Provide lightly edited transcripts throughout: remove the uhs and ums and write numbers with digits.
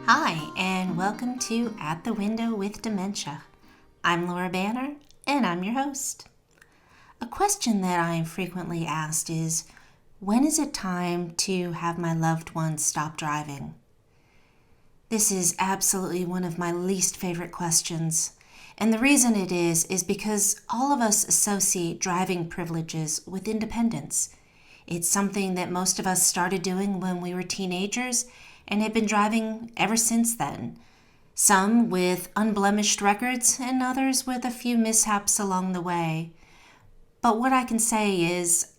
Hi, and welcome to At the Window with Dementia. I'm Laura Banner, and I'm your host. A question that I am frequently asked is, when is it time to have my loved ones stop driving? This is absolutely one of my least favorite questions, and the reason it is because all of us associate driving privileges with independence. It's something that most of us started doing when we were teenagers and have been driving ever since then. Some with unblemished records and others with a few mishaps along the way. But what I can say is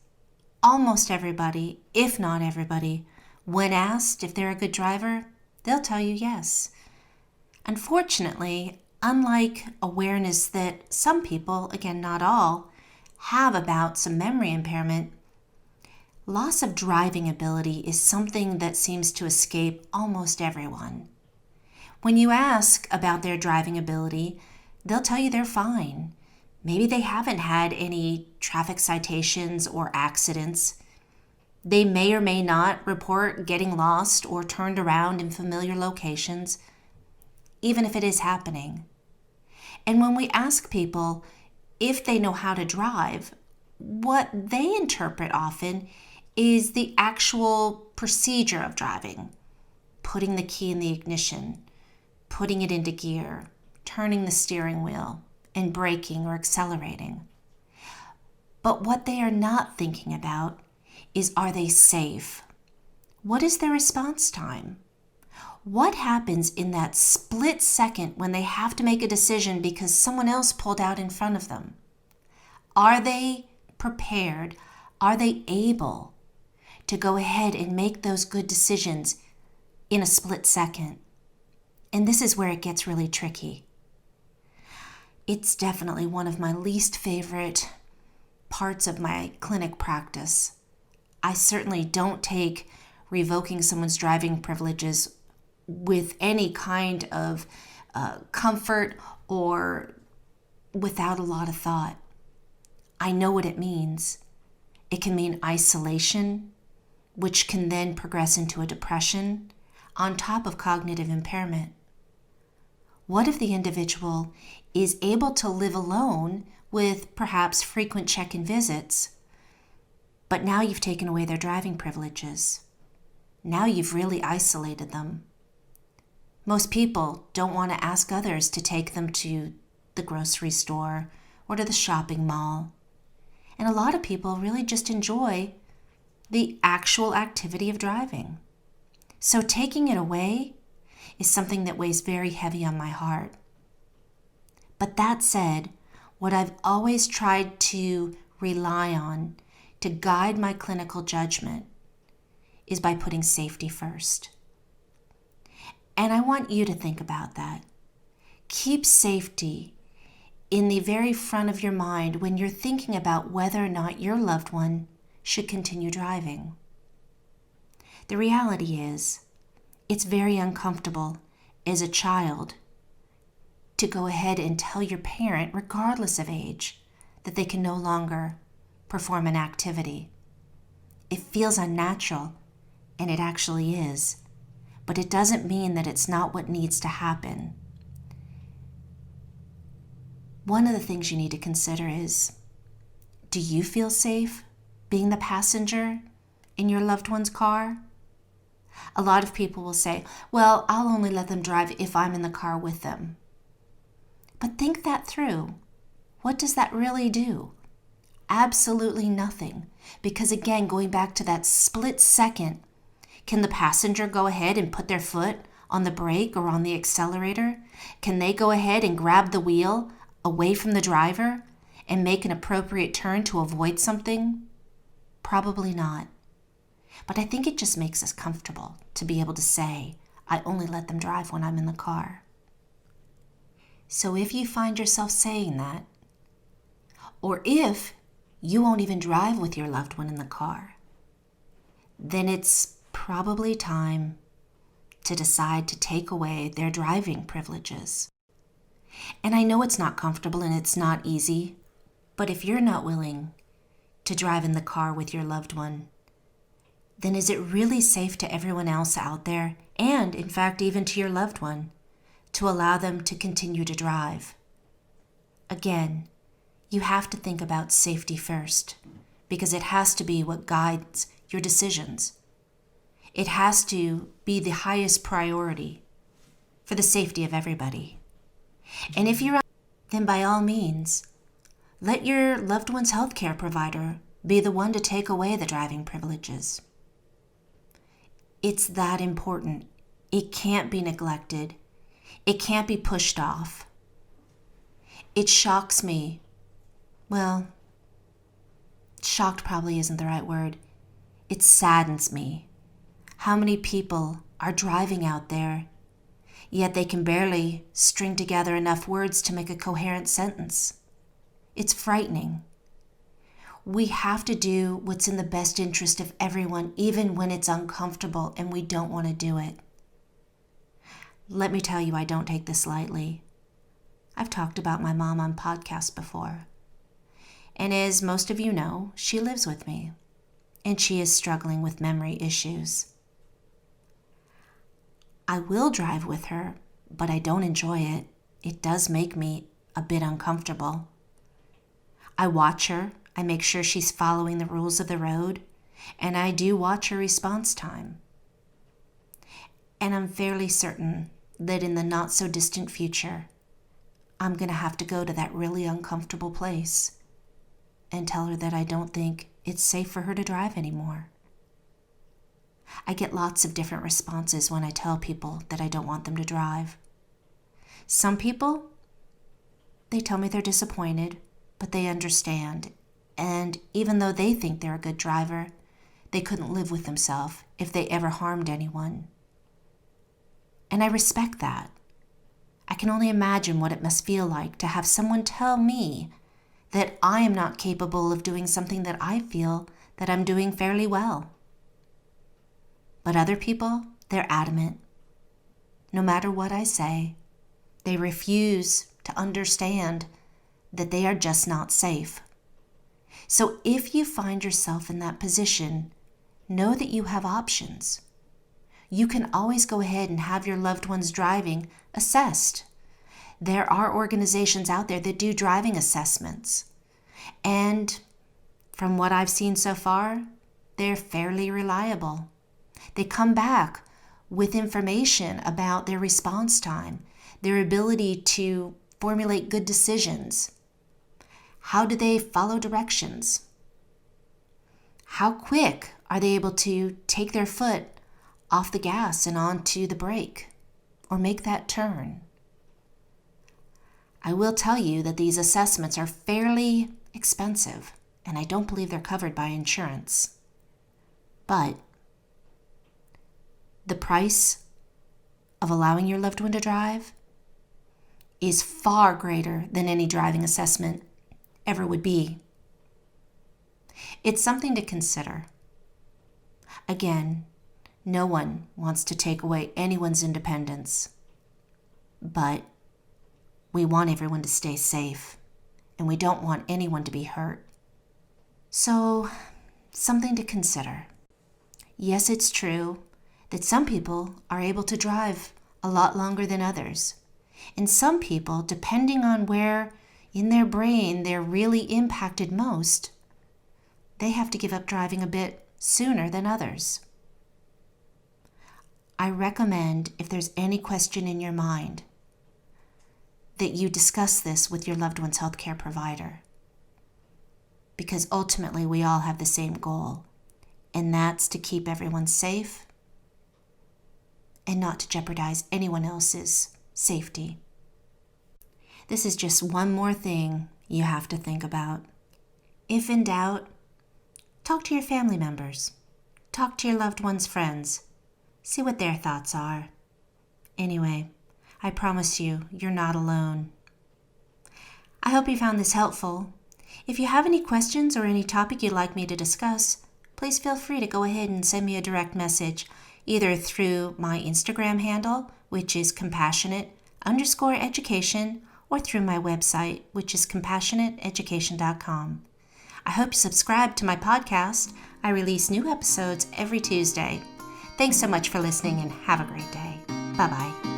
almost everybody, if not everybody, when asked if they're a good driver, they'll tell you yes. Unfortunately, unlike awareness that some people, again not all, have about some memory impairment, loss of driving ability is something that seems to escape almost everyone. When you ask about their driving ability, they'll tell you they're fine. Maybe they haven't had any traffic citations or accidents. They may or may not report getting lost or turned around in familiar locations, even if it is happening. And when we ask people if they know how to drive, what they interpret often is the actual procedure of driving. Putting the key in the ignition, putting it into gear, turning the steering wheel, and braking or accelerating. But what they are not thinking about is, are they safe? What is their response time? What happens in that split second when they have to make a decision because someone else pulled out in front of them? Are they prepared? Are they able to go ahead and make those good decisions in a split second? And this is where it gets really tricky. It's definitely one of my least favorite parts of my clinic practice. I certainly don't take revoking someone's driving privileges with any kind of comfort or without a lot of thought. I know what it means. It can mean isolation, which can then progress into a depression on top of cognitive impairment. What if the individual is able to live alone with perhaps frequent check-in visits, but now you've taken away their driving privileges? Now you've really isolated them. Most people don't want to ask others to take them to the grocery store or to the shopping mall. And a lot of people really just enjoy the actual activity of driving. So taking it away is something that weighs very heavy on my heart. But that said, what I've always tried to rely on to guide my clinical judgment is by putting safety first. And I want you to think about that. Keep safety in the very front of your mind when you're thinking about whether or not your loved one should continue driving. The reality is, it's very uncomfortable as a child to go ahead and tell your parent, regardless of age, that they can no longer perform an activity. It feels unnatural, and it actually is, but it doesn't mean that it's not what needs to happen. One of the things you need to consider is, do you feel safe being the passenger in your loved one's car? A lot of people will say, well, I'll only let them drive if I'm in the car with them. But think that through. What does that really do? Absolutely nothing. Because again, going back to that split second, can the passenger go ahead and put their foot on the brake or on the accelerator? Can they go ahead and grab the wheel away from the driver and make an appropriate turn to avoid something? Probably not. But I think it just makes us comfortable to be able to say, I only let them drive when I'm in the car. So if you find yourself saying that, or if you won't even drive with your loved one in the car, then it's probably time to decide to take away their driving privileges. And I know it's not comfortable and it's not easy, but if you're not willing to drive in the car with your loved one, then is it really safe to everyone else out there, and in fact even to your loved one, to allow them to continue to drive? Again, you have to think about safety first, because it has to be what guides your decisions. It has to be the highest priority for the safety of everybody. And if you're, then by all means, let your loved one's healthcare provider be the one to take away the driving privileges. It's that important. It can't be neglected. It can't be pushed off. It shocks me. Well, shocked probably isn't the right word. It saddens me how many people are driving out there, yet they can barely string together enough words to make a coherent sentence. It's frightening. We have to do what's in the best interest of everyone, even when it's uncomfortable and we don't want to do it. Let me tell you, I don't take this lightly. I've talked about my mom on podcasts before. And as most of you know, she lives with me, and she is struggling with memory issues. I will drive with her, but I don't enjoy it. It does make me a bit uncomfortable. I watch her. I make sure she's following the rules of the road, and I do watch her response time. And I'm fairly certain that in the not-so-distant future, I'm going to have to go to that really uncomfortable place and tell her that I don't think it's safe for her to drive anymore. I get lots of different responses when I tell people that I don't want them to drive. Some people, they tell me they're disappointed, but they understand. And even though they think they're a good driver, they couldn't live with themselves if they ever harmed anyone. And I respect that. I can only imagine what it must feel like to have someone tell me that I am not capable of doing something that I feel that I'm doing fairly well. But other people, they're adamant. No matter what I say, they refuse to understand that they are just not safe. So if you find yourself in that position, know that you have options. You can always go ahead and have your loved one's driving assessed. There are organizations out there that do driving assessments. And from what I've seen so far, they're fairly reliable. They come back with information about their response time, their ability to formulate good decisions. How do they follow directions? How quick are they able to take their foot off the gas and onto the brake or make that turn? I will tell you that these assessments are fairly expensive, and I don't believe they're covered by insurance. But the price of allowing your loved one to drive is far greater than any driving assessment ever would be. It's something to consider. Again, no one wants to take away anyone's independence, but we want everyone to stay safe, and we don't want anyone to be hurt. So, something to consider. Yes, it's true that some people are able to drive a lot longer than others. And some people, depending on where in their brain they're really impacted most, they have to give up driving a bit sooner than others. I recommend, if there's any question in your mind, that you discuss this with your loved one's healthcare provider. Because ultimately we all have the same goal, and that's to keep everyone safe and not to jeopardize anyone else's safety. This is just one more thing you have to think about. If in doubt, talk to your family members. Talk to your loved one's friends. See what their thoughts are. Anyway, I promise you, you're not alone. I hope you found this helpful. If you have any questions or any topic you'd like me to discuss, please feel free to go ahead and send me a direct message, either through my Instagram handle, which is compassionate_education, or through my website, which is compassionateeducation.com. I hope you subscribe to my podcast. I release new episodes every Tuesday. Thanks so much for listening and have a great day. Bye-bye.